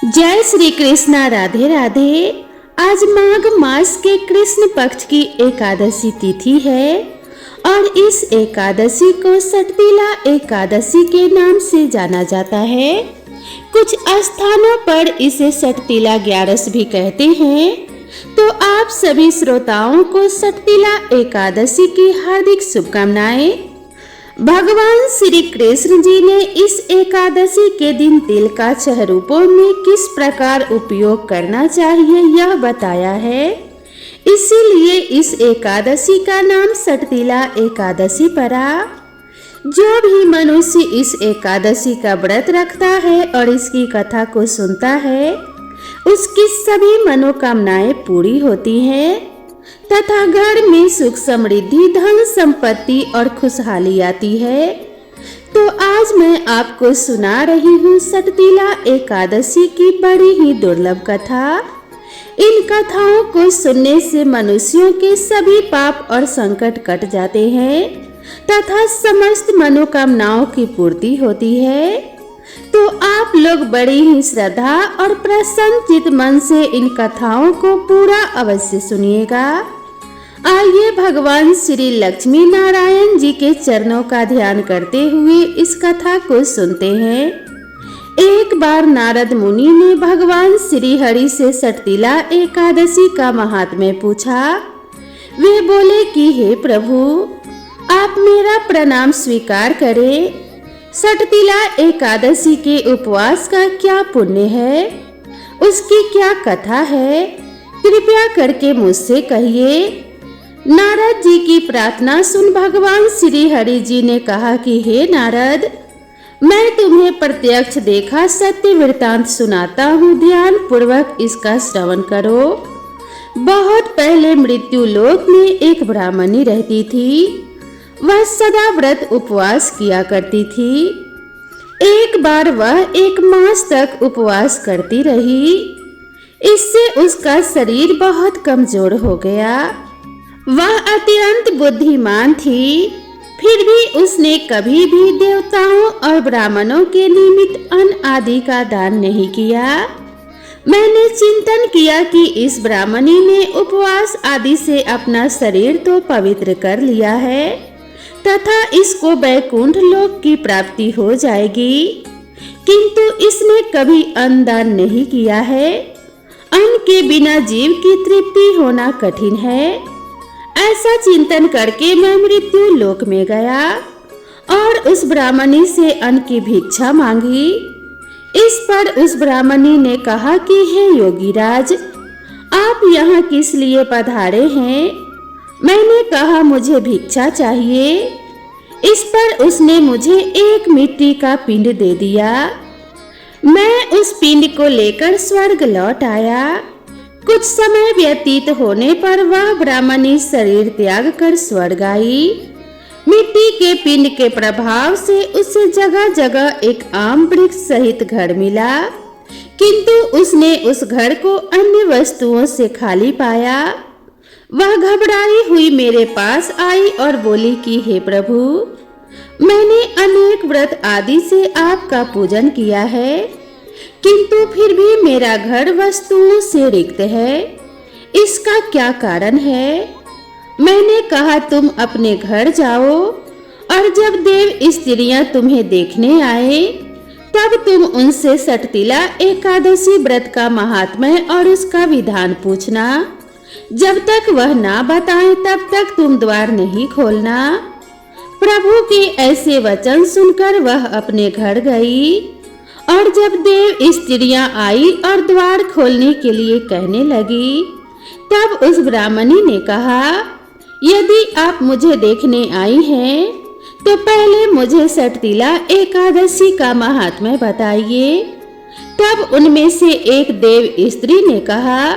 जय श्री कृष्णा। राधे राधे। आज माघ मास के कृष्ण पक्ष की एकादशी तिथि है और इस एकादशी को सटतिला एकादशी के नाम से जाना जाता है। कुछ स्थानों पर इसे सटतिला ग्यारस भी कहते हैं। तो आप सभी श्रोताओं को सटतिला एकादशी की हार्दिक शुभकामनाएं। भगवान श्री कृष्ण जी ने इस एकादशी के दिन तिल का स्वरूपों में किस प्रकार उपयोग करना चाहिए यह बताया है। इसीलिए इस एकादशी का नाम सटतिला एकादशी पड़ा। जो भी मनुष्य इस एकादशी का व्रत रखता है और इसकी कथा को सुनता है, उसकी सभी मनोकामनाएं पूरी होती हैं तथा घर में सुख समृद्धि, धन संपत्ति और खुशहाली आती है। तो आज मैं आपको सुना रही हूँ सटतिला एकादशी की बड़ी ही दुर्लभ कथा। इन कथाओं को सुनने से मनुष्यों के सभी पाप और संकट कट जाते हैं तथा समस्त मनोकामनाओं की पूर्ति होती है। तो आप लोग बड़ी ही श्रद्धा और प्रसन्नचित मन से इन कथाओं को पूरा अवश्य सुनिएगा। आइए भगवान श्री लक्ष्मी नारायण जी के चरणों का ध्यान करते हुए इस कथा को सुनते हैं। एक बार नारद मुनि ने भगवान श्री हरि से सटतिला एकादशी का महात्म्य पूछा। वे बोले कि हे प्रभु, आप मेरा प्रणाम स्वीकार करें। सटतिला एकादशी के उपवास का क्या पुण्य है, उसकी क्या कथा है, कृपया करके मुझसे कहिए। नारद जी की प्रार्थना सुन भगवान श्री हरि जी ने कहा कि हे नारद, मैं तुम्हें प्रत्यक्ष देखा सत्य वृतांत सुनाता हूँ, ध्यान पूर्वक इसका श्रवण करो। बहुत पहले मृत्यु लोक में एक ब्राह्मणी रहती थी। वह सदा व्रत उपवास किया करती थी। एक बार वह 1 मास तक उपवास करती रही। इससे उसका शरीर बहुत कमजोर हो गया। वह अत्यंत बुद्धिमान थी, फिर भी उसने कभी भी देवताओं और ब्राह्मणों के निमित्त अन्न आदि का दान नहीं किया। मैंने चिंतन किया कि इस ब्राह्मणी ने उपवास आदि से अपना शरीर तो पवित्र कर लिया है तथा इसको वैकुंठ लोक की प्राप्ति हो जाएगी, किंतु इसने कभी अन्न दान नहीं किया है। अन्न के बिना जीव की तृप्ति होना कठिन है। ऐसा चिंतन करके मैं मृत्यु लोक में गया और उस ब्राह्मणी से अन्न की भिक्षा मांगी। इस पर उस ब्राह्मणी ने कहा कि हे योगीराज, आप यहाँ किस लिए पधारे हैं? मैंने कहा मुझे भिक्षा चाहिए। इस पर उसने मुझे एक मिट्टी का पिंड दे दिया। मैं उस पिंड को लेकर स्वर्ग लौट आया। कुछ समय व्यतीत होने पर वह ब्राह्मणी शरीर त्याग कर स्वर्ग आई। मिट्टी के पिंड के प्रभाव से उसे जगह जगह एक आम वृक्ष सहित घर मिला, किंतु उसने उस घर को अन्य वस्तुओं से खाली पाया। वह घबराई हुई मेरे पास आई और बोली कि हे प्रभु, मैंने अनेक व्रत आदि से आपका पूजन किया है, किंतु फिर भी मेरा घर वस्तुओं से रिक्त है। इसका क्या कारण है? मैंने कहा तुम अपने घर जाओ और जब देव स्त्रियां तुम्हें देखने आए तब तुम उनसे सटतिला एकादशी व्रत का महात्म्य और उसका विधान पूछना। जब तक वह ना बताएं तब तक तुम द्वार नहीं खोलना। प्रभु के ऐसे वचन सुनकर वह अपने घर गई और जब देव स्त्रियां आई और द्वार खोलने के लिए कहने लगी, तब उस ब्राह्मणी ने कहा, यदि आप मुझे देखने आई हैं तो पहले मुझे सटतिला एकादशी का महात्म्य बताइए। तब उनमें से एक देव स्त्री ने कहा,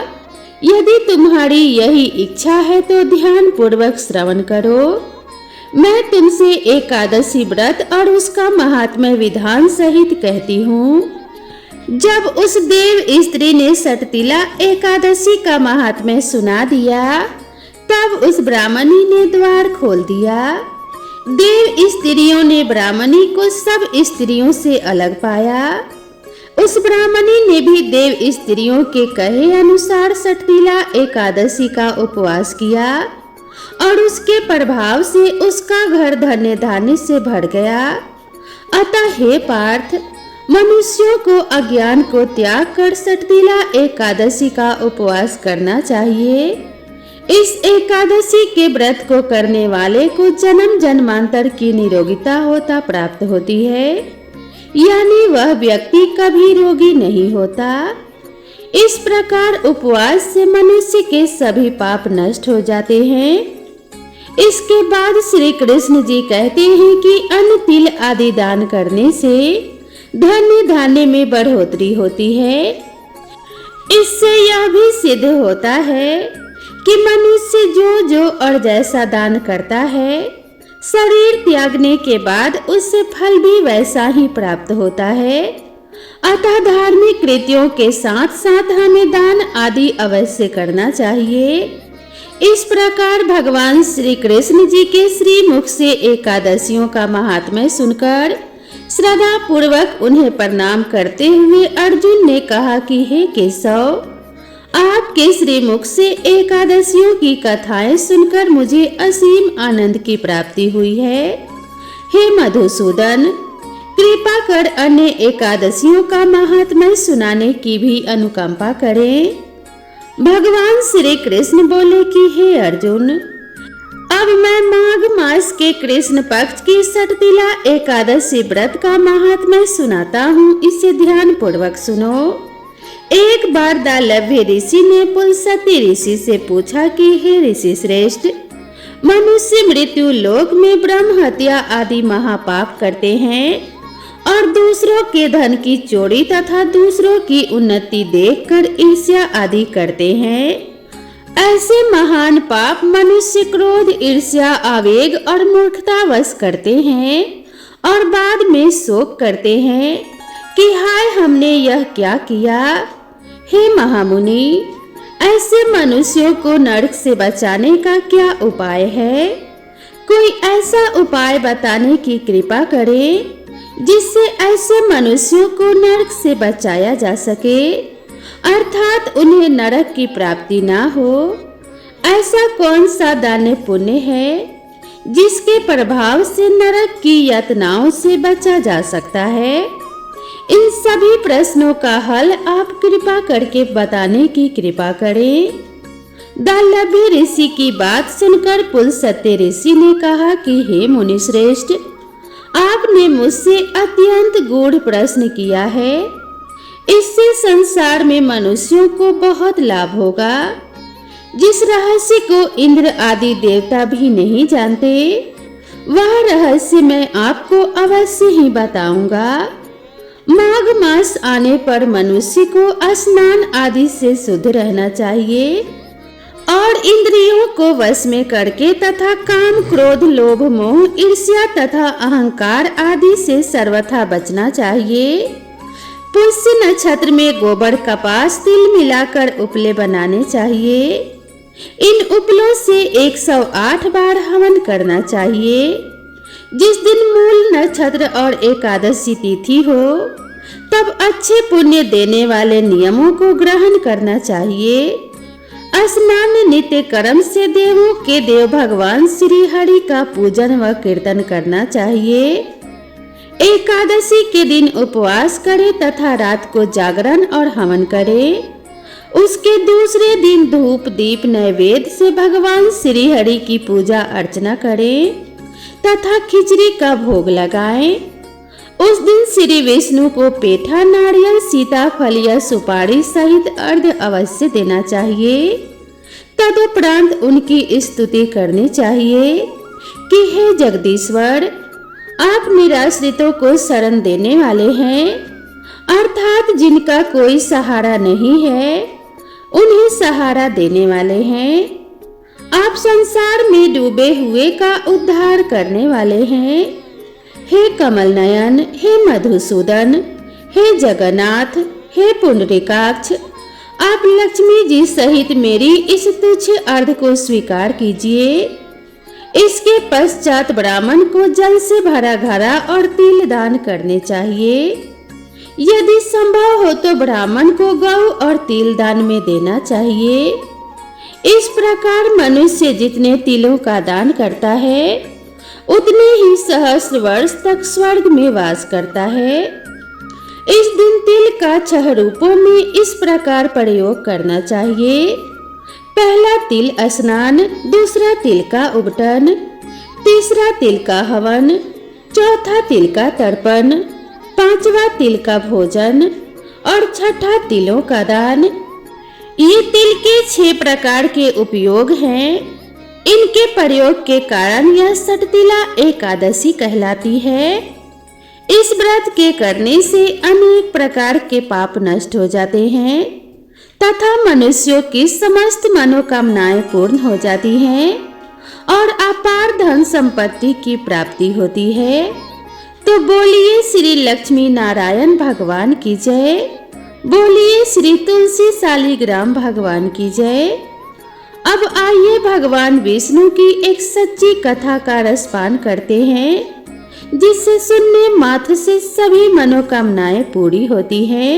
यदि तुम्हारी यही इच्छा है तो ध्यान पूर्वक श्रवण करो। मैं तुमसे एकादशी व्रत और उसका महात्म्य विधान सहित कहती हूँ। जब उस देव स्त्री ने सटतिला एकादशी का महात्म्य सुना दिया, तब उस ब्राह्मणी ने द्वार खोल दिया। देव स्त्रियों ने ब्राह्मणी को सब स्त्रियों से अलग पाया। उस ब्राह्मणी ने भी देव स्त्रियों के कहे अनुसार सटतिला एकादशी का उपवास किया और उसके प्रभाव से उसका घर धन्य धान्य से भर गया। अतः हे पार्थ, मनुष्यों को अज्ञान को त्याग कर सटतिला एकादशी का उपवास करना चाहिए। इस एकादशी के व्रत को करने वाले को जन्म जन्मांतर की निरोगिता होता प्राप्त होती है, यानी वह व्यक्ति कभी रोगी नहीं होता। इस प्रकार उपवास से मनुष्य के सभी पाप नष्ट हो जाते हैं। इसके बाद श्री कृष्ण जी कहते हैं कि अन्न तिल आदि दान करने से धन्य धान्य में बढ़ोतरी होती है। इससे यह भी सिद्ध होता है कि मनुष्य जो और जैसा दान करता है, शरीर त्यागने के बाद उससे फल भी वैसा ही प्राप्त होता है। अतः धार्मिक कृत्यों के साथ साथ हमें दान आदि अवश्य करना चाहिए। इस प्रकार भगवान श्री कृष्ण जी के श्री मुख से एकादशियों का महात्म्य सुनकर श्रद्धा पूर्वक उन्हें प्रणाम करते हुए अर्जुन ने कहा कि हे केशव, आपके श्री मुख से एकादशियों की कथाएं सुनकर मुझे असीम आनंद की प्राप्ति हुई है। हे मधुसूदन, कृपा कर अन्य एकादशियों का महात्म्य सुनाने की भी अनुकंपा करें। भगवान श्री कृष्ण बोले कि हे अर्जुन, अब मैं माघ मास के कृष्ण पक्ष की सटतिला एकादशी व्रत का महात्म्य सुनाता हूँ, इसे ध्यान पूर्वक सुनो। एक बार दालभ्य ऋषि ने पुलस्त्य ऋषि से पूछा कि हे ऋषि श्रेष्ठ, मनुष्य मृत्यु लोक में ब्रह्म हत्या आदि महापाप करते हैं और दूसरों के धन की चोरी तथा दूसरों की उन्नति देखकर ईर्ष्या आदि करते हैं। ऐसे महान पाप मनुष्य क्रोध, ईर्ष्या, आवेग और मूर्खतावश करते हैं और बाद में शोक करते हैं कि हाय हमने यह क्या किया। हे महामुनि, ऐसे मनुष्यों को नरक से बचाने का क्या उपाय है? कोई ऐसा उपाय बताने की कृपा करें जिससे ऐसे मनुष्यों को नरक से बचाया जा सके, अर्थात उन्हें नरक की प्राप्ति ना हो। ऐसा कौन सा दान पुण्य है जिसके प्रभाव से नरक की यातनाओं से बचा जा सकता है? इन सभी प्रश्नों का हल आप कृपा करके बताने की कृपा करें। दालभ्य ऋषि की बात सुनकर पुलस्त्य ऋषि ने कहा कि हे मुनि श्रेष्ठ, आपने मुझसे अत्यंत गूढ़ प्रश्न किया है। इससे संसार में मनुष्यों को बहुत लाभ होगा, जिस रहस्य को इंद्र आदि देवता भी नहीं जानते, वह रहस्य मैं आपको अवश्य ही बताऊंगा। माघ मास आने पर मनुष्य को स्नान आदि से शुद्ध रहना चाहिए और इंद्रियों को वश में करके तथा काम, क्रोध, लोभ, मोह, ईर्ष्या तथा अहंकार आदि से सर्वथा बचना चाहिए। पुष्य नक्षत्र में गोबर, कपास, तिल मिलाकर उपले बनाने चाहिए। इन उपलों से 108 बार हवन करना चाहिए। जिस दिन मूल नक्षत्र और एकादशी तिथि हो, तब अच्छे पुण्य देने वाले नियमों को ग्रहण करना चाहिए। स्नान नित्य कर्म से देवों के देव भगवान श्री हरि का पूजन व कीर्तन करना चाहिए। एकादशी के दिन उपवास करें तथा रात को जागरण और हवन करें। उसके दूसरे दिन धूप, दीप, नैवेद्य से भगवान श्री हरि की पूजा अर्चना करें तथा खिचड़ी का भोग लगाएं। उस दिन श्री विष्णु को पेठा, नारियल, सीताफल या सुपारी सहित अर्घ्य अवश्य देना चाहिए। तदुपरांत उनकी स्तुति करनी चाहिए कि हे जगदीश्वर, आप निराश्रितों को शरण देने वाले हैं, अर्थात जिनका कोई सहारा नहीं है उन्हें सहारा देने वाले हैं। आप संसार में डूबे हुए का उद्धार करने वाले हैं। हे कमल नयन, हे मधुसूदन, हे जगन्नाथ, हे पुंडरीकाक्ष, आप लक्ष्मी जी सहित मेरी इस तुच्छ अर्घ को स्वीकार कीजिए। इसके पश्चात ब्राह्मण को जल से भरा घड़ा और तिल दान करने चाहिए। यदि संभव हो तो ब्राह्मण को गौ और तिल दान में देना चाहिए। इस प्रकार मनुष्य जितने तिलों का दान करता है उतने ही सहस्र वर्ष तक स्वर्ग में वास करता है। इस दिन तिल का 6 रूपों में इस प्रकार प्रयोग करना चाहिए। पहला तिल स्नान, दूसरा तिल का उबटन, तीसरा तिल का हवन, चौथा तिल का तर्पण, पांचवा तिल का भोजन और छठा तिलों का दान। ये तिल के 6 प्रकार के उपयोग हैं। इनके प्रयोग के कारण यह सटतिला एकादशी कहलाती है। इस व्रत के करने से अनेक प्रकार के पाप नष्ट हो जाते हैं तथा मनुष्यों की समस्त मनोकामनाएं पूर्ण हो जाती हैं और अपार धन संपत्ति की प्राप्ति होती है। तो बोलिए श्री लक्ष्मी नारायण भगवान की जय। बोलिए श्री तुलसी शालिग्राम भगवान की जय। अब आइए भगवान विष्णु की एक सच्ची कथा का रसपान करते हैं, जिससे सुनने मात्र से सभी मनोकामनाएं पूरी होती हैं।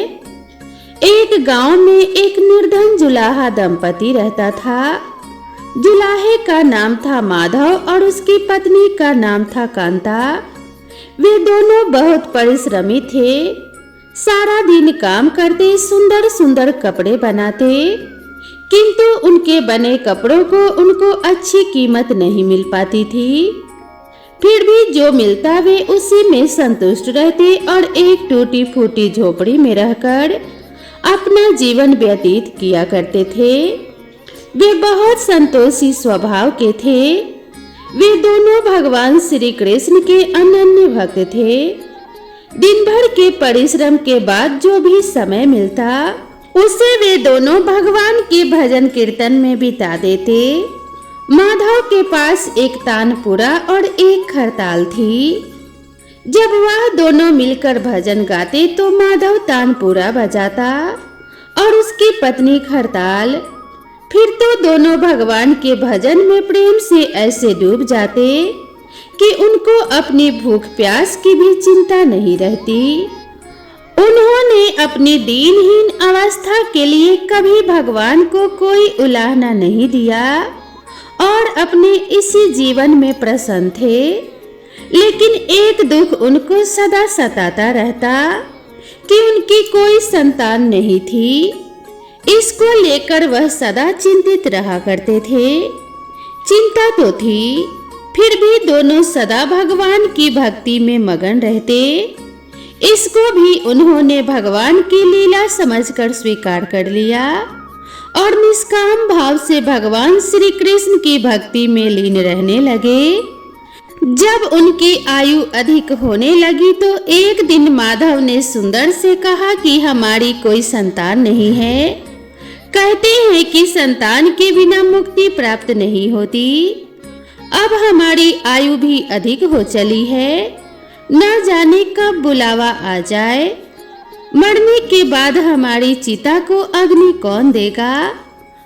एक गांव में एक निर्धन जुलाहा दंपति रहता था। जुलाहे का नाम था माधव और उसकी पत्नी का नाम था कांता। वे दोनों बहुत परिश्रमी थे। सारा दिन काम करते, सुंदर सुंदर कपड़े बनाते, किंतु उनके बने कपड़ों को उनको अच्छी कीमत नहीं मिल पाती थी। फिर भी जो मिलता वे उसी में संतुष्ट रहते और एक टूटी फूटी झोपड़ी में रहकर अपना जीवन व्यतीत किया करते थे। वे बहुत संतोषी स्वभाव के थे। वे दोनों भगवान श्री कृष्ण के अनन्य भक्त थे। दिन भर के परिश्रम के बाद जो भी समय मिलता उसे वे दोनों भगवान के भजन कीर्तन में बिता देते। माधव के पास एक तानपुरा और एक खरताल थी। जब वह दोनों मिलकर भजन गाते तो माधव तानपुरा बजाता और उसकी पत्नी खरताल। फिर तो दोनों भगवान के भजन में प्रेम से ऐसे डूब जाते कि उनको अपनी भूख प्यास की भी चिंता नहीं रहती। उन्होंने अपनी दीनहीन अवस्था के लिए कभी भगवान को कोई उलाहना नहीं दिया और अपने इसी जीवन में प्रसन्न थे। लेकिन एक दुख उनको सदा सताता रहता कि उनकी कोई संतान नहीं थी। इसको लेकर वह सदा चिंतित रहा करते थे। चिंता तो थी, फिर भी दोनों सदा भगवान की भक्ति में मगन रहते। इसको भी उन्होंने भगवान की लीला समझकर स्वीकार कर लिया और निष्काम भाव से भगवान श्री कृष्ण की भक्ति में लीन रहने लगे। जब उनकी आयु अधिक होने लगी तो एक दिन माधव ने सुंदर से कहा कि हमारी कोई संतान नहीं है। कहते हैं कि संतान के बिना मुक्ति प्राप्त नहीं होती। अब हमारी आयु भी अधिक हो चली है, न जाने कब बुलावा आ जाए। मरने के बाद हमारी चिता को अग्नि कौन देगा?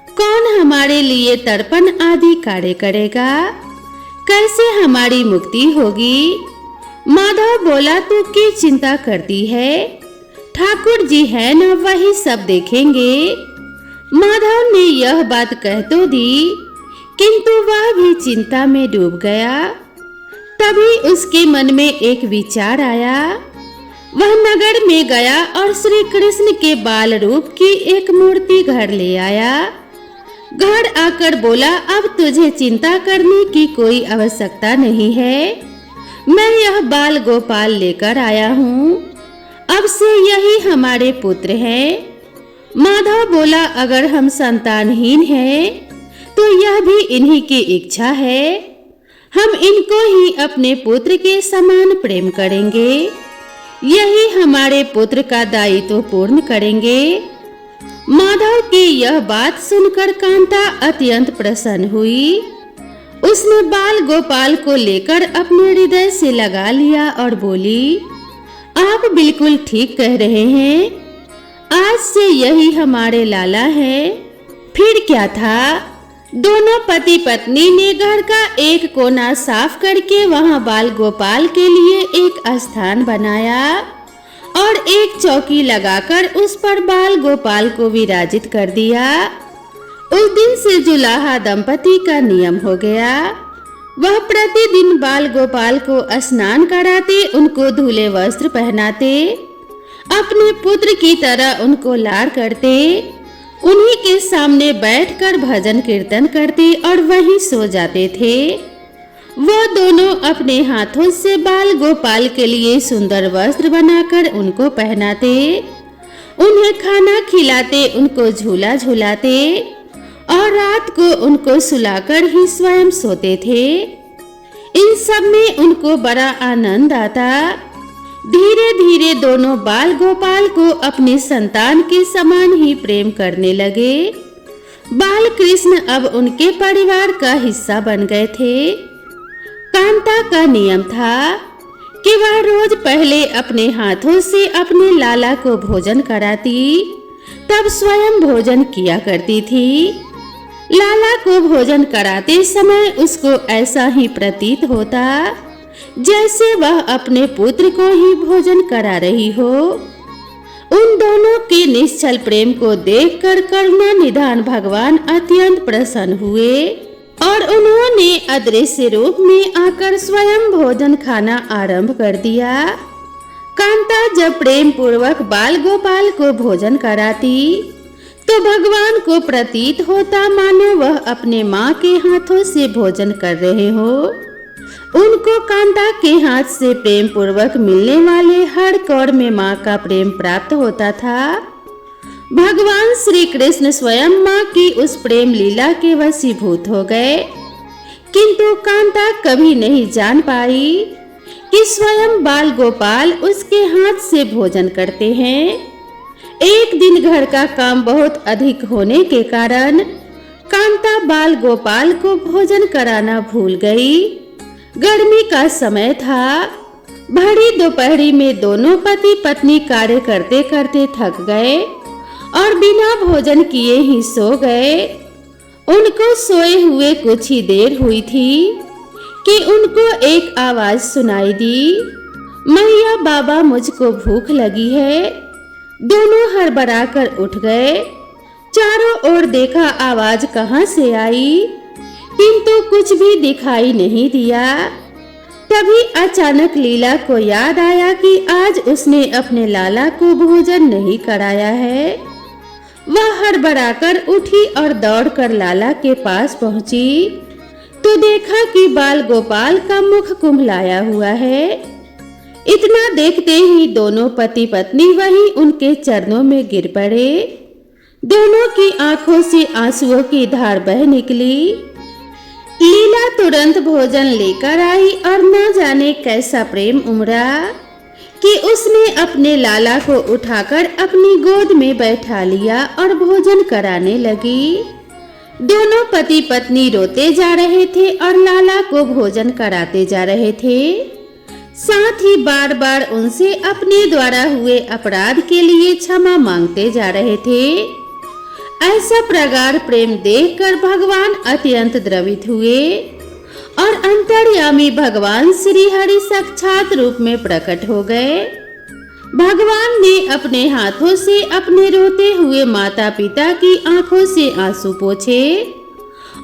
कौन हमारे लिए तर्पण आदि कार्य करेगा? कैसे हमारी मुक्ति होगी? माधव बोला, तू की चिंता करती है? ठाकुर जी है न, वही सब देखेंगे। माधव ने यह बात कह तो दी, किंतु वह भी चिंता में डूब गया। तभी उसके मन में एक विचार आया। वह नगर में गया और श्री कृष्ण के बाल रूप की एक मूर्ति घर ले आया। घर आकर बोला, अब तुझे चिंता करने की कोई आवश्यकता नहीं है। मैं यह बाल गोपाल लेकर आया हूँ। अब से यही हमारे पुत्र हैं। माधव बोला, अगर हम संतानहीन हैं तो यह भी इन्हीं की इच्छा है। हम इनको ही अपने पुत्र के समान प्रेम करेंगे। यही हमारे पुत्र का दायित्व पूर्ण करेंगे। माधव की यह बात सुनकर कांता अत्यंत प्रसन्न हुई। उसने बाल गोपाल को लेकर अपने हृदय से लगा लिया और बोली, आप बिल्कुल ठीक कह रहे हैं। आज से यही हमारे लाला है। फिर क्या था, दोनों पति पत्नी ने घर का एक कोना साफ करके वहां बाल गोपाल के लिए एक स्थान बनाया और एक चौकी लगाकर उस पर बाल गोपाल को विराजित कर दिया। उस दिन से जुलाहा दंपति का नियम हो गया। वह प्रतिदिन बाल गोपाल को स्नान कराते, उनको धुले वस्त्र पहनाते, अपने पुत्र की तरह उनको लाड़ करते, उन्हीं के सामने बैठकर भजन कीर्तन करते और वहीं सो जाते थे। वो दोनों अपने हाथों से बाल गोपाल के लिए सुंदर वस्त्र बनाकर उनको पहनाते, उन्हें खाना खिलाते, उनको झूला झूलाते और रात को उनको सुलाकर ही स्वयं सोते थे। इन सब में उनको बड़ा आनंद आता। धीरे धीरे दोनों बाल गोपाल को अपनी संतान के समान ही प्रेम करने लगे। बाल कृष्ण अब उनके परिवार का हिस्सा बन गए थे। कांता का नियम था कि वह रोज पहले अपने हाथों से अपने लाला को भोजन कराती, तब स्वयं भोजन किया करती थी। लाला को भोजन कराते समय उसको ऐसा ही प्रतीत होता जैसे वह अपने पुत्र को ही भोजन करा रही हो। उन दोनों के निश्चल प्रेम को देखकर करुणा निधान भगवान अत्यंत प्रसन्न हुए और उन्होंने अदृश्य रूप में आकर स्वयं भोजन खाना आरंभ कर दिया। कांता जब प्रेम पूर्वक बाल गोपाल को भोजन कराती तो भगवान को प्रतीत होता मानो वह अपने माँ के हाथों से भोजन कर रहे हो। उनको कांता के हाथ से प्रेम पूर्वक मिलने वाले हर कौर में माँ का प्रेम प्राप्त होता था। भगवान श्री कृष्ण स्वयं माँ की उस प्रेम लीला के वशीभूत हो गए, किंतु कांता कभी नहीं जान पाई कि स्वयं बाल गोपाल उसके हाथ से भोजन करते हैं। एक दिन घर का काम बहुत अधिक होने के कारण कांता बाल गोपाल को भोजन कराना भूल गई। गर्मी का समय था। भरी दोपहरी में दोनों पति पत्नी कार्य करते करते थक गए और बिना भोजन किए ही सो गए। उनको सोए हुए कुछ ही देर हुई थी कि उनको एक आवाज सुनाई दी, मैया बाबा मुझको भूख लगी है। दोनों हड़बड़ा कर उठ गए। चारों ओर देखा आवाज कहां से आई, किंतु कुछ भी दिखाई नहीं दिया। तभी अचानक लीला को याद आया कि आज उसने अपने लाला को भोजन नहीं कराया है। वह हड़बड़ाकर उठी और दौड़कर लाला के पास पहुंची तो देखा कि बाल गोपाल का मुख कुम्हलाया हुआ है। इतना देखते ही दोनों पति पत्नी वहीं उनके चरणों में गिर पड़े। दोनों की आंखों से आंसुओं की धार बह निकली। लीला तुरंत भोजन लेकर आई और न जाने कैसा प्रेम उमड़ा कि उसने अपने लाला को उठाकर अपनी गोद में बैठा लिया और भोजन कराने लगी। दोनों पति पत्नी रोते जा रहे थे और लाला को भोजन कराते जा रहे थे। साथ ही बार बार उनसे अपने द्वारा हुए अपराध के लिए क्षमा मांगते जा रहे थे। ऐसा प्रगाढ़ प्रेम देखकर भगवान अत्यंत द्रवित हुए और अंतर्यामी भगवान श्री हरि साक्षात रूप में प्रकट हो गए। भगवान ने अपने हाथों से अपने रोते हुए माता पिता की आंखों से आंसू पोंछे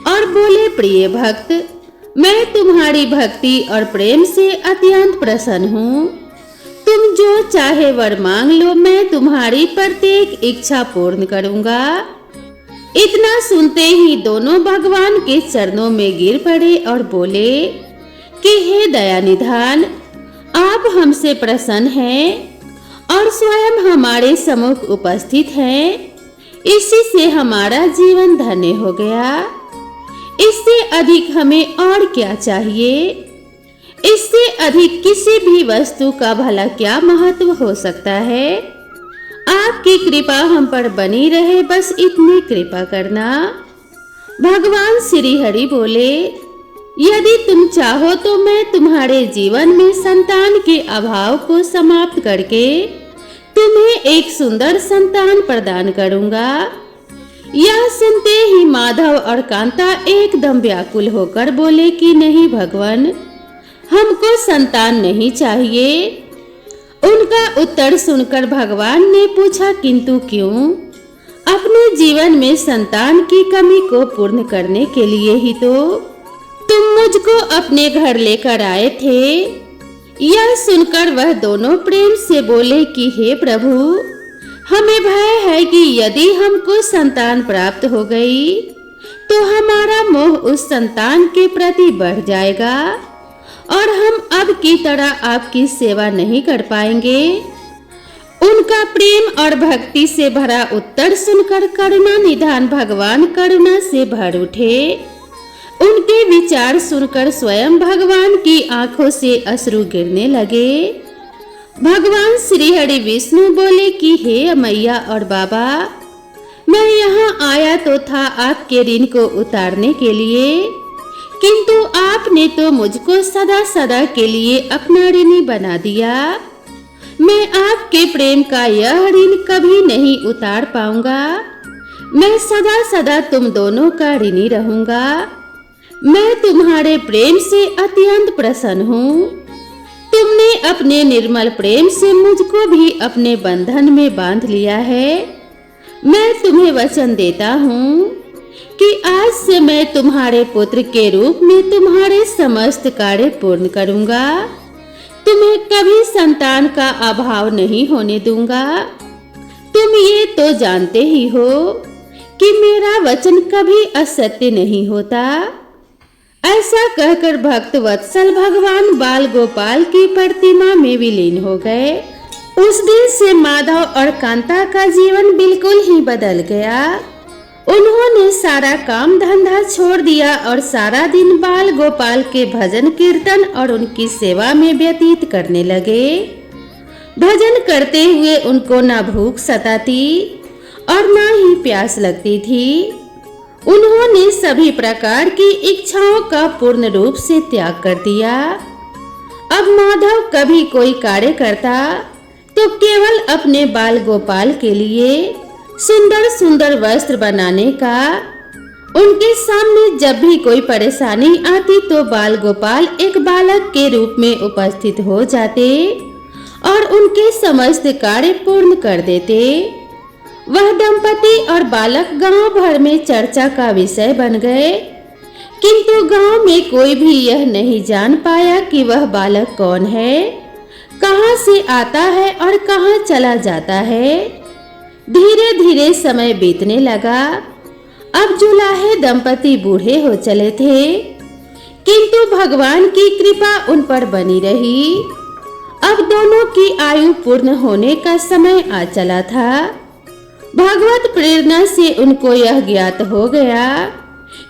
और बोले, प्रिय भक्त, मैं तुम्हारी भक्ति और प्रेम से अत्यंत प्रसन्न हूँ। तुम जो चाहे वर मांग लो, मैं तुम्हारी प्रत्येक इच्छा पूर्ण करूँगा। इतना सुनते ही दोनों भगवान के चरणों में गिर पड़े और बोले कि हे दया निधान, आप हमसे प्रसन्न हैं और स्वयं हमारे सम्मुख उपस्थित हैं। इसी से हमारा जीवन धन्य हो गया। इससे अधिक हमें और क्या चाहिए? इससे अधिक किसी भी वस्तु का भला क्या महत्व हो सकता है? आपकी कृपा हम पर बनी रहे, बस इतनी कृपा करना। भगवान श्री हरि बोले, यदि तुम चाहो तो मैं तुम्हारे जीवन में संतान के अभाव को समाप्त करके तुम्हें एक सुंदर संतान प्रदान करूंगा। यह सुनते ही माधव और कांता एकदम व्याकुल होकर बोले कि नहीं भगवान, हमको संतान नहीं चाहिए। उनका उत्तर सुनकर भगवान ने पूछा, किंतु क्यों? अपने जीवन में संतान की कमी को पूर्ण करने के लिए ही तो तुम मुझको अपने घर लेकर आए थे। यह सुनकर वह दोनों प्रेम से बोले कि हे प्रभु, हमें भय है कि यदि हमको संतान प्राप्त हो गई तो हमारा मोह उस संतान के प्रति बढ़ जाएगा और हम अब की तरह आपकी सेवा नहीं कर पाएंगे। उनका प्रेम और भक्ति से भरा उत्तर सुनकर करुणा निधान भगवान करुणा से भर उठे। उनके विचार सुनकर स्वयं भगवान की आंखों से अश्रु गिरने लगे। भगवान श्री हरि विष्णु बोले कि हे मैया और बाबा, मैं यहाँ आया तो था आपके ऋण को उतारने के लिए, किंतु आपने तो मुझको सदा सदा के लिए अपना ऋणी बना दिया। मैं आपके प्रेम का यह ऋण कभी नहीं उतार पाऊंगा। मैं सदा सदा तुम दोनों का ऋणी रहूंगा। मैं तुम्हारे प्रेम से अत्यंत प्रसन्न हूँ। तुमने अपने निर्मल प्रेम से मुझको भी अपने बंधन में बांध लिया है। मैं तुम्हें वचन देता हूँ कि आज से मैं तुम्हारे पुत्र के रूप में तुम्हारे समस्त कार्य पूर्ण करूँगा। तुम्हें कभी संतान का अभाव नहीं होने दूंगा। तुम ये तो जानते ही हो कि मेरा वचन कभी असत्य नहीं होता। ऐसा कहकर भक्त वत्सल भगवान बाल गोपाल की प्रतिमा में विलीन हो गए। उस दिन से माधव और कांता का जीवन बिल्कुल ही बदल गया। उन्होंने सारा काम धंधा छोड़ दिया और सारा दिन बाल गोपाल के भजन कीर्तन और उनकी सेवा में व्यतीत करने लगे। भजन करते हुए उनको न भूख सताती और न ही प्यास लगती थी। उन्होंने सभी प्रकार की इच्छाओं का पूर्ण रूप से त्याग कर दिया। अब माधव कभी कोई कार्य करता तो केवल अपने बाल गोपाल के लिए सुंदर सुंदर वस्त्र बनाने का। उनके सामने जब भी कोई परेशानी आती तो बाल गोपाल एक बालक के रूप में उपस्थित हो जाते और उनके समस्त कार्य पूर्ण कर देते। वह दंपति और बालक गांव भर में चर्चा का विषय बन गए, किंतु गांव में कोई भी यह नहीं जान पाया कि वह बालक कौन है, कहां से आता है और कहां चला जाता है। धीरे धीरे समय बीतने लगा। अब जुलाहे दंपति बूढ़े हो चले थे, किंतु भगवान की कृपा उन पर बनी रही। अब दोनों की आयु पूर्ण होने का समय आ चला था। भगवत प्रेरणा से उनको यह ज्ञात हो गया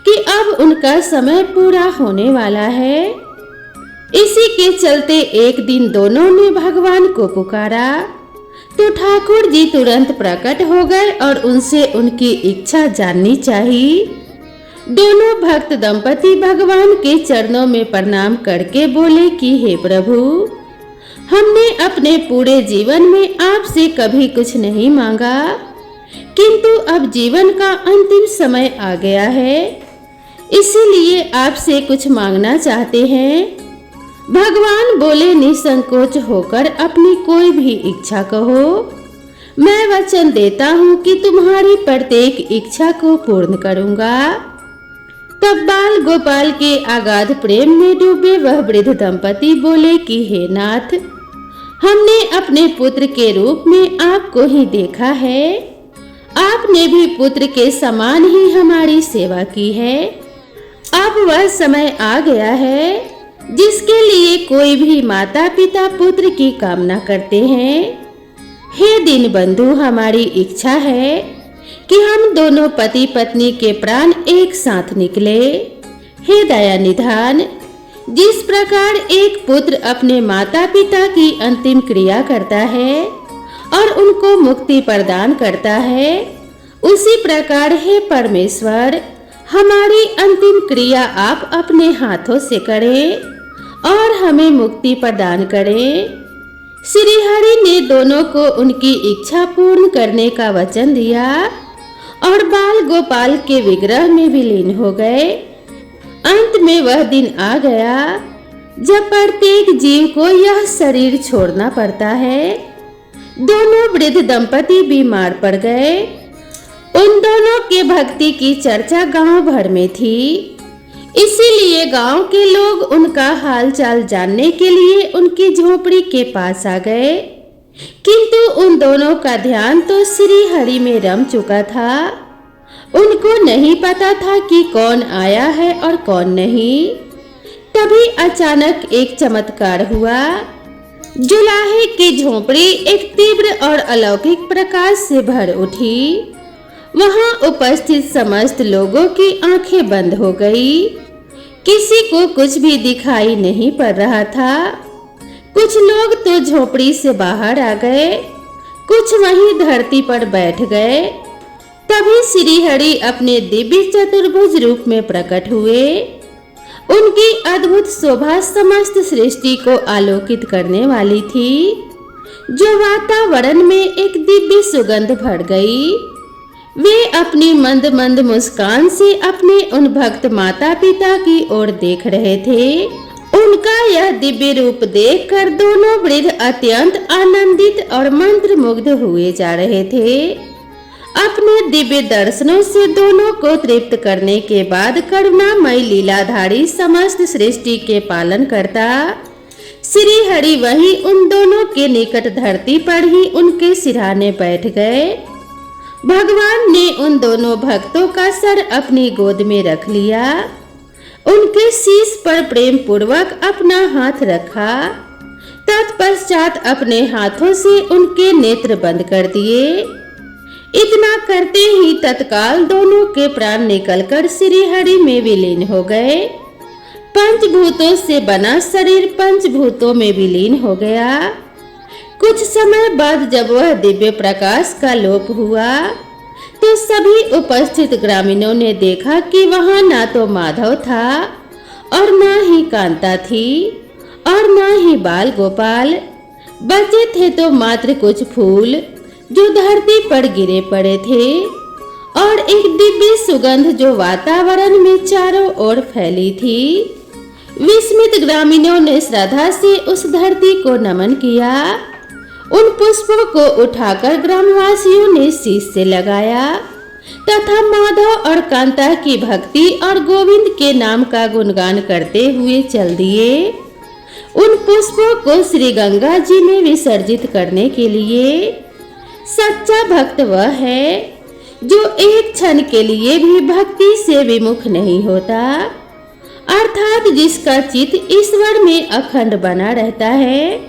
कि अब उनका समय पूरा होने वाला है। इसी के चलते एक दिन दोनों ने भगवान को पुकारा तो ठाकुर जी तुरंत प्रकट हो गए और उनसे उनकी इच्छा जाननी चाहिए। दोनों भक्त दंपति भगवान के चरणों में प्रणाम करके बोले कि हे प्रभु, हमने अपने पूरे जीवन में आपसे कभी कुछ नहीं मांगा, किंतु अब जीवन का अंतिम समय आ गया है, इसीलिए आपसे कुछ मांगना चाहते हैं। भगवान बोले, निसंकोच होकर अपनी कोई भी इच्छा कहो। मैं वचन देता हूँ कि तुम्हारी प्रत्येक इच्छा को पूर्ण करूँगा। तब बाल गोपाल के अगाध प्रेम में डूबे वह वृद्ध दंपति बोले कि हे नाथ, हमने अपने पुत्र के रूप में आपको ही देखा है। आपने भी पुत्र के समान ही हमारी सेवा की है। अब वह समय आ गया है जिसके लिए कोई भी माता पिता पुत्र की कामना करते हैं। हे दीन बंधु, हमारी इच्छा है कि हम दोनों पति पत्नी के प्राण एक साथ निकले। हे दया निधान, जिस प्रकार एक पुत्र अपने माता पिता की अंतिम क्रिया करता है और उनको मुक्ति प्रदान करता है, उसी प्रकार हे परमेश्वर, हमारी अंतिम क्रिया आप अपने हाथों से करें और हमें मुक्ति प्रदान करें। श्री हरि ने दोनों को उनकी इच्छा पूर्ण करने का वचन दिया और बाल गोपाल के विग्रह में विलीन हो गए। अंत में वह दिन आ गया जब प्रत्येक जीव को यह शरीर छोड़ना पड़ता है। दोनों वृद्ध दंपति बीमार पड़ गए। उन दोनों के भक्ति की चर्चा गांव भर में थी, इसीलिए गांव के लोग उनका हालचाल जानने के लिए उनकी झोपड़ी के पास आ गए। किंतु उन दोनों का ध्यान तो श्री हरि में रम चुका था। उनको नहीं पता था कि कौन आया है और कौन नहीं। तभी अचानक एक चमत्कार हुआ। जुलाहे की झोपड़ी एक तीव्र और अलौकिक प्रकाश से भर उठी। वहां उपस्थित समस्त लोगों की आंखें बंद हो गई। किसी को कुछ भी दिखाई नहीं पड़ रहा था। कुछ लोग तो झोपड़ी से बाहर आ गए, कुछ वहीं धरती पर बैठ गए। तभी श्री हरि अपने दिव्य चतुर्भुज रूप में प्रकट हुए। उनकी अद्भुत शोभा समस्त सृष्टि को आलोकित करने वाली थी, जो वातावरण में एक दिव्य सुगंध भर गई। वे अपनी मंद मंद मुस्कान से अपने उन भक्त माता पिता की ओर देख रहे थे। उनका यह दिव्य रूप देखकर दोनों वृद्ध अत्यंत आनंदित और मंत्रमुग्ध हुए जा रहे थे। अपने दिव्य दर्शनों से दोनों को तृप्त करने के बाद करुणामयी लीलाधारी समस्त सृष्टि के पालन करता श्री हरि वहीं उन दोनों के निकट धरती पर ही उनके सिरहाने बैठ गए। भगवान ने उन दोनों भक्तों का सर अपनी गोद में रख लिया, उनके शीश पर प्रेम पूर्वक अपना हाथ रखा। तत्पश्चात अपने हाथों से उनके नेत्र बंद कर दिए। इतना करते ही तत्काल दोनों के प्राण निकलकर श्री हरि में विलीन हो गए। पंचभूतों से बना शरीर पंचभूतों में विलीन हो गया। कुछ समय बाद जब वह दिव्य प्रकाश का लोप हुआ तो सभी उपस्थित ग्रामीणों ने देखा कि वहां ना तो माधव था और ना ही कांता थी और ना ही बाल गोपाल। बचे थे तो मात्र कुछ फूल जो धरती पर गिरे पड़े थे और एक दिव्य सुगंध जो वातावरण में चारों ओर फैली थी। विस्मित ग्रामीणों ने श्रद्धा से उस धरती को नमन किया। उन पुष्पों को उठाकर ग्रामवासियों ने शीश से लगाया तथा माधव और कांता की भक्ति और गोविंद के नाम का गुणगान करते हुए चल दिए। उन पुष्पों को श्री गंगा जी में विसर्जित करने के लिए। सच्चा भक्त वह है जो एक क्षण के लिए भी भक्ति से विमुख नहीं होता, अर्थात जिसका चित्त ईश्वर में अखंड बना रहता है,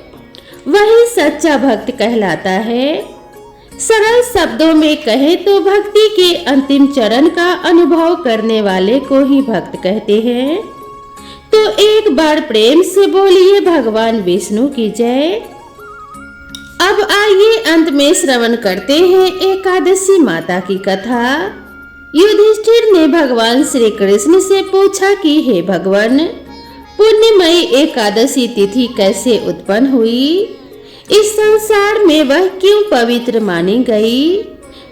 वही सच्चा भक्त कहलाता है। सरल शब्दों में कहे तो भक्ति के अंतिम चरण का अनुभव करने वाले को ही भक्त कहते हैं। तो एक बार प्रेम से बोलिए भगवान विष्णु की जय। अब आइए अंत में श्रवण करते हैं एकादशी माता की कथा। युधिष्ठिर ने भगवान श्री कृष्ण से पूछा कि हे भगवान, पुण्यमयी एकादशी तिथि कैसे उत्पन्न हुई? इस संसार में वह क्यों पवित्र मानी गई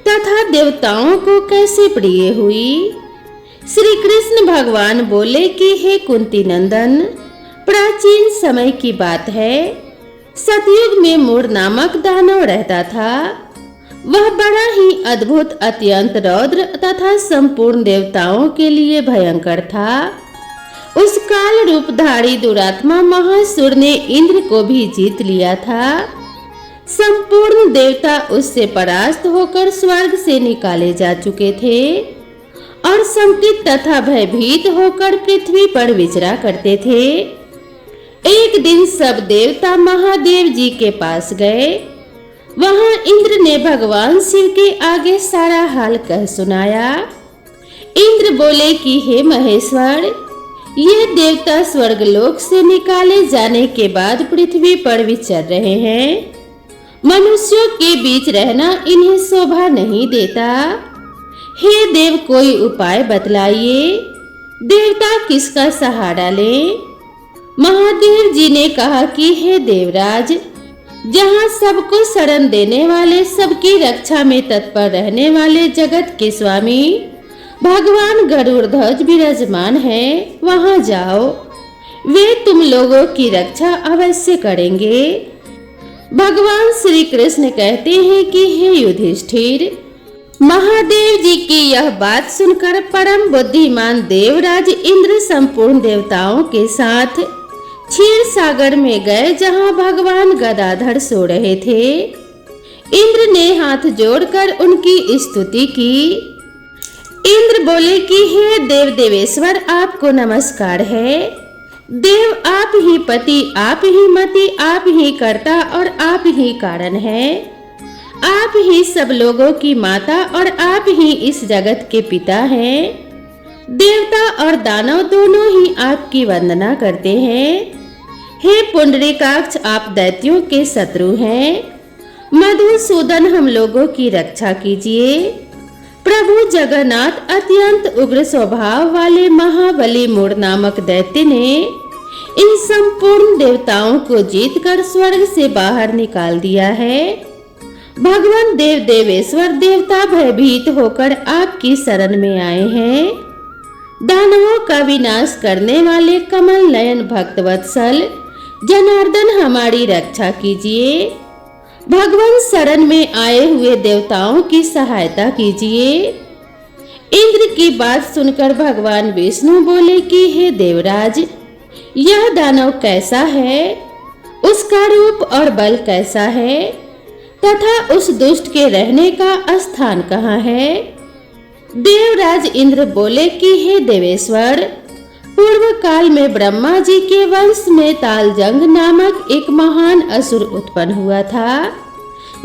तथा देवताओं को कैसे प्रिय हुई? श्री कृष्ण भगवान बोले कि हे कुंती नंदन, प्राचीन समय की बात है। सतयुग में मूर नामक दानव रहता था। वह बड़ा ही अद्भुत, अत्यंत रौद्र तथा संपूर्ण देवताओं के लिए भयंकर था। उस काल रूपधारी दुरात्मा महासुर ने इंद्र को भी जीत लिया था। संपूर्ण देवता उससे परास्त होकर स्वर्ग से निकाले जा चुके थे और शंकित तथा भयभीत होकर पृथ्वी पर विचरा करते थे। एक दिन सब देवता महादेव जी के पास गए। वहां इंद्र ने भगवान शिव के आगे सारा हाल कह सुनाया। इंद्र बोले कि हे महेश्वर, ये देवता स्वर्गलोक से निकाले जाने के बाद पृथ्वी पर विचर रहे हैं। मनुष्यों के बीच रहना इन्हें शोभा नहीं देता। हे देव, कोई उपाय बतलाइए। देवता किसका सहारा लें? महादेव जी ने कहा कि हे देवराज, जहाँ सबको शरण देने वाले, सबकी रक्षा में तत्पर रहने वाले जगत के स्वामी भगवान गरुड़ ध्वज विराजमान है, वहां जाओ। वे तुम लोगों की रक्षा अवश्य करेंगे। भगवान श्री कृष्ण कहते हैं कि हे युधिष्ठिर, महादेव जी की यह बात सुनकर परम बुद्धिमान देवराज इंद्र संपूर्ण देवताओं के साथ क्षीर सागर में गए, जहां भगवान गदाधर सो रहे थे। इंद्र ने हाथ जोड़कर उनकी स्तुति की। इंद्र बोले कि हे देव देवेश्वर, आपको नमस्कार है। देव आप ही पति, आप ही मति, आप ही कर्ता और आप ही कारण है। आप ही सब लोगों की माता और आप ही इस जगत के पिता हैं। देवता और दानव दोनों ही आपकी वंदना करते हैं। हे पुंडरीकाक्ष, आप दैत्यों के शत्रु हैं। मधुसूदन, हम लोगों की रक्षा कीजिए। प्रभु जगन्नाथ, अत्यंत उग्र स्वभाव वाले महाबली मूढ़ नामक दैत्य ने इन संपूर्ण देवताओं को जीतकर स्वर्ग से बाहर निकाल दिया है। भगवान देव देवेश्वर देवता भयभीत होकर आपकी शरण में आए हैं। दानवों का विनाश करने वाले कमल नयन भक्तवत्सल जनार्दन, हमारी रक्षा कीजिए। भगवान शरण में आए हुए देवताओं की सहायता कीजिए। इंद्र की बात सुनकर भगवान विष्णु बोले कि हे देवराज, यह दानव कैसा है, उसका रूप और बल कैसा है, तथा उस दुष्ट के रहने का स्थान कहाँ है। देवराज इंद्र बोले कि हे देवेश्वर, पूर्व काल में ब्रह्मा जी के वंश में तालजंग नामक एक महान असुर उत्पन्न हुआ था,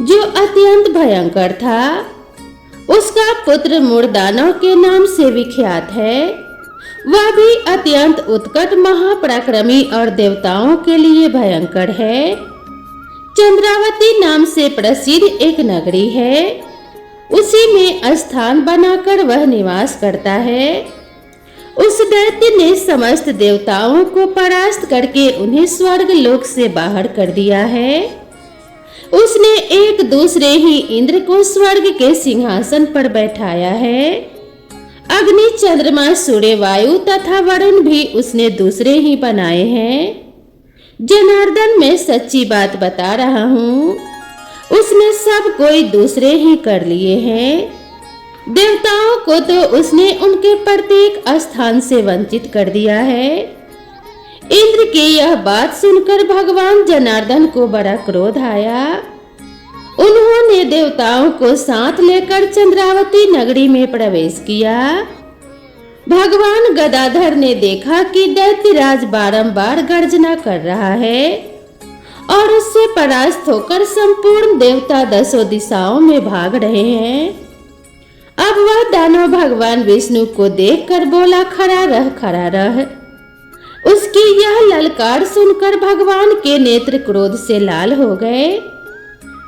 जो अत्यंत भयंकर था। उसका पुत्र मूढ़ दानव के नाम से विख्यात है। वह भी अत्यंत उत्कट, महापराक्रमी और देवताओं के लिए भयंकर है। चंद्रावती नाम से प्रसिद्ध एक नगरी है, उसी में स्थान बनाकर वह निवास करता है। उस दैत्य ने समस्त देवताओं को परास्त करके उन्हें स्वर्ग लोक से बाहर कर दिया है। उसने एक दूसरे ही इंद्र को स्वर्ग के सिंहासन पर बैठाया है। अग्नि, चंद्रमा, सूर्य, वायु तथा वरुण भी उसने दूसरे ही बनाए हैं। जनार्दन, मैं सच्ची बात बता रहा हूँ, उसने सब कोई दूसरे ही कर लिए हैं। देवताओं को तो उसने उनके प्रत्येक स्थान से वंचित कर दिया है। इंद्र की यह बात सुनकर भगवान जनार्दन को बड़ा क्रोध आया। उन्होंने देवताओं को साथ लेकर चंद्रावती नगरी में प्रवेश किया। भगवान गदाधर ने देखा कि दैत्यराज बारंबार गर्जना कर रहा है और उससे परास्त होकर संपूर्ण देवता दसों दिशाओं में भाग रहे हैं। अब वह दानव भगवान विष्णु को देखकर बोला, खड़ा रह, खड़ा रह। उसकी यह ललकार सुनकर भगवान के नेत्र क्रोध से लाल हो गए।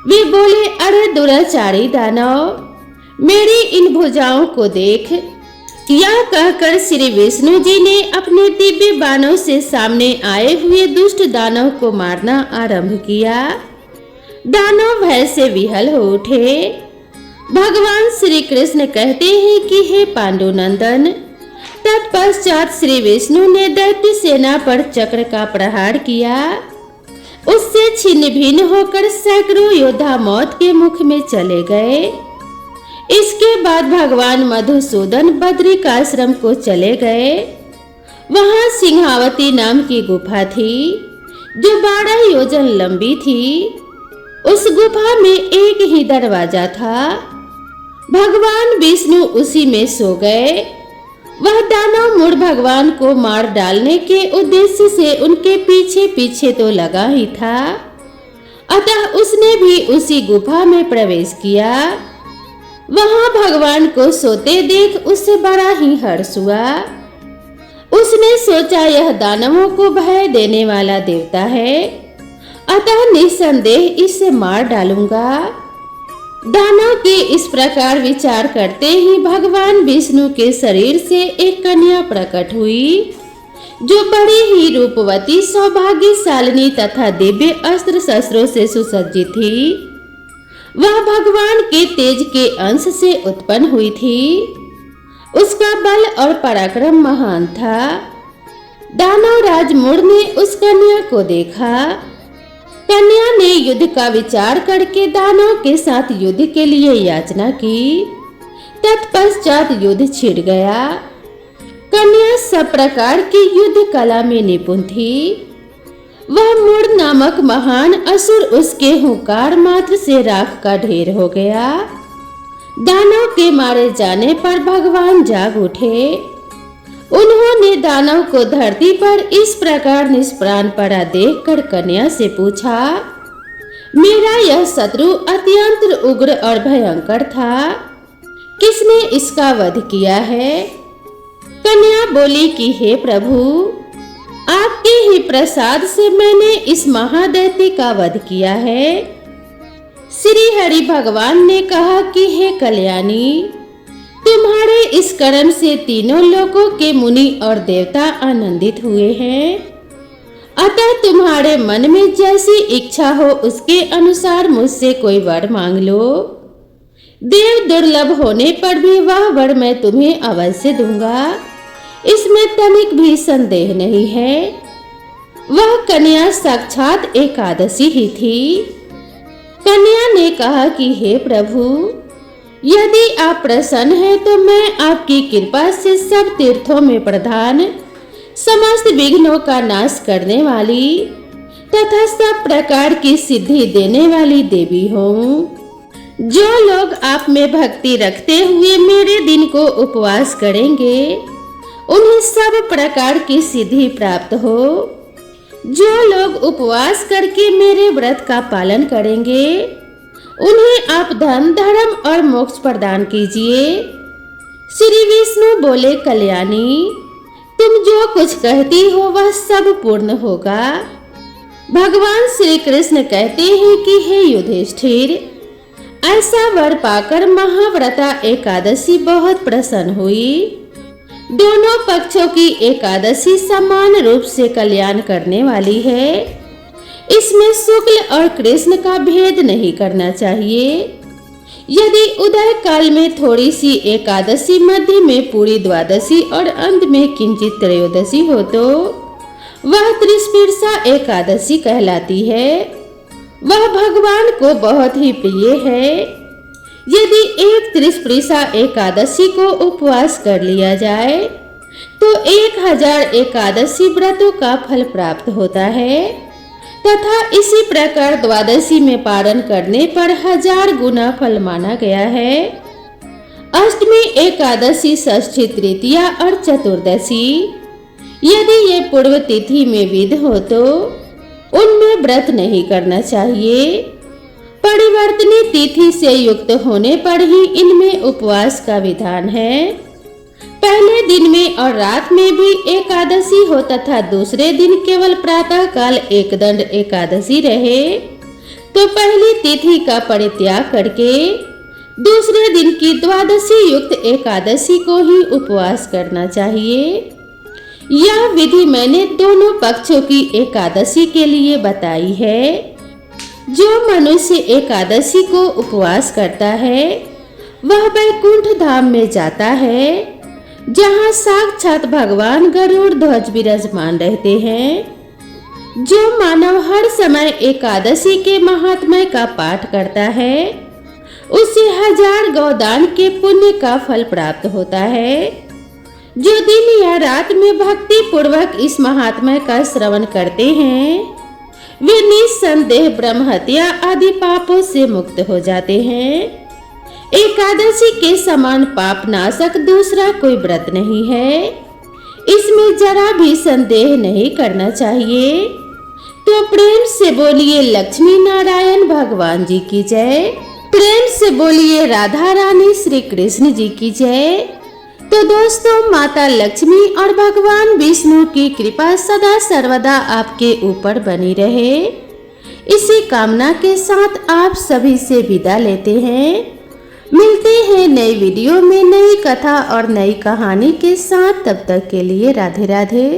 वे बोले, अरे दुराचारी दानव, मेरी इन भुजाओं को देख। यह कहकर श्री विष्णु जी ने अपने दिव्य बाणों से सामने आए हुए दुष्ट दानव को मारना आरंभ किया। दानव भय से विहल हो उठे। भगवान श्री कृष्ण कहते हैं कि हे पांडुनंदन, तत्पश्चात श्री विष्णु ने दैत्य सेना पर चक्र का प्रहार किया। उससे छिन्न भिन्न होकर सैकड़ों योद्धा मौत के मुख में चले गए। इसके बाद भगवान मधुसूदन बद्रिकाश्रम को चले गए। वहां सिंहावती नाम की गुफा थी, जो 12 योजन लंबी थी। उस गुफा में एक ही दरवाजा था। भगवान विष्णु उसी में सो गए। वह दानव मूढ़ भगवान को मार डालने के उद्देश्य से उनके पीछे पीछे तो लगा ही था, अतः उसने भी उसी गुफा में प्रवेश किया। वहां भगवान को सोते देख उससे बड़ा ही हर्ष हुआ। उसने सोचा, यह दानवों को भय देने वाला देवता है, अतः निस्संदेह इसे मार डालूंगा। दानव के इस प्रकार विचार करते ही भगवान विष्णु के शरीर से एक कन्या प्रकट हुई, जो बड़ी ही रूपवती, सौभाग्यशालिनी तथा दिव्य अस्त्र शस्त्रों से सुसज्जित थी। वह भगवान के तेज के अंश से उत्पन्न हुई थी। उसका बल और पराक्रम महान था। दानव राज मुड़ ने उस कन्या को देखा। कन्या ने युद्ध का विचार करके दानव के साथ युद्ध के लिए याचना की। तत्पश्चात युद्ध छिड़ गया। कन्या सब प्रकार की युद्ध कला में निपुण थी। वह मुड़ नामक महान असुर उसके हुंकार मात्र से राख का ढेर हो गया। दानव के मारे जाने पर भगवान जाग उठे। उन्होंने दानव को धरती पर इस प्रकार निष्प्राण पड़ा देखकर कन्या से पूछा, मेरा यह शत्रु अत्यंत उग्र और भयंकर था, किसने इसका वध किया है? कन्या बोली कि हे प्रभु, आपके ही प्रसाद से मैंने इस महादैत्य का वध किया है। श्री हरि भगवान ने कहा कि हे कल्याणी, तुम्हारे इस कर्म से तीनों लोकों के मुनि और देवता आनंदित हुए हैं। अतः तुम्हारे मन में जैसी इच्छा हो उसके अनुसार मुझसे कोई वर मांग लो। देव दुर्लभ होने पर भी वह वर मैं तुम्हें अवश्य दूंगा, इसमें तनिक भी संदेह नहीं है। वह कन्या साक्षात एकादशी ही थी। कन्या ने कहा कि हे प्रभु, यदि आप प्रसन्न हैं तो मैं आपकी कृपा से सब तीर्थों में प्रधान, समस्त विघ्नों का नाश करने वाली तथा सब प्रकार की सिद्धि देने वाली देवी हूँ। जो लोग आप में भक्ति रखते हुए मेरे दिन को उपवास करेंगे, उन्हें सब प्रकार की सिद्धि प्राप्त हो। जो लोग उपवास करके मेरे व्रत का पालन करेंगे, उन्हें आप धन, धर्म और मोक्ष प्रदान कीजिए। श्री विष्णु बोले, कल्याणी, तुम जो कुछ कहती हो वह सब पूर्ण होगा। भगवान श्री कृष्ण कहते हैं कि हे युधिष्ठिर, ऐसा वर पाकर महाव्रता एकादशी बहुत प्रसन्न हुई। दोनों पक्षों की एकादशी समान रूप से कल्याण करने वाली है। इसमें शुक्ल और कृष्ण का भेद नहीं करना चाहिए। यदि उदय काल में थोड़ी सी एकादशी, मध्य में पूरी द्वादशी और अंत में किंचित त्रयोदशी हो तो वह त्रिस्पर्शा एकादशी कहलाती है। वह भगवान को बहुत ही प्रिय है। यदि एक त्रिस्पर्शा एकादशी को उपवास कर लिया जाए तो 1000 एकादशी व्रतों का फल प्राप्त होता है तथा इसी प्रकार द्वादशी में पारण करने पर 1000 गुना फल माना गया है। अष्टमी, एकादशी, षष्ठी, तृतीया और चतुर्दशी यदि ये पूर्व तिथि में विध हो तो उनमें व्रत नहीं करना चाहिए। परिवर्तनी तिथि से युक्त होने पर ही इनमें उपवास का विधान है। पहले दिन में और रात में भी एकादशी हो तथा दूसरे दिन केवल प्रातः काल एकदंड एकादशी रहे तो पहली तिथि का परित्याग करके दूसरे दिन की द्वादशी युक्त एकादशी को ही उपवास करना चाहिए। यह विधि मैंने दोनों पक्षों की एकादशी के लिए बताई है। जो मनुष्य एकादशी को उपवास करता है वह वैकुंठ धाम में जाता है, जहाँ साक्षात भगवान गरुड़ ध्वज विराजमान रहते हैं। जो मानव हर समय एकादशी के महात्म्य का पाठ करता है उसे 1000 गौदान के पुण्य का फल प्राप्त होता है। जो दिन या रात में भक्ति पूर्वक इस महात्म्य का श्रवण करते हैं वे निस्संदेह ब्रह्म हत्या आदि पापों से मुक्त हो जाते हैं। एकादशी के समान पाप नाशक दूसरा कोई व्रत नहीं है, इसमें जरा भी संदेह नहीं करना चाहिए। तो प्रेम से बोलिए लक्ष्मी नारायण भगवान जी की जय। प्रेम से बोलिए राधा रानी श्री कृष्ण जी की जय। तो दोस्तों, माता लक्ष्मी और भगवान विष्णु की कृपा सदा सर्वदा आपके ऊपर बनी रहे, इसी कामना के साथ आप सभी से विदा लेते हैं। मिलते हैं नई वीडियो में नई कथा और नई कहानी के साथ। तब तक के लिए राधे राधे।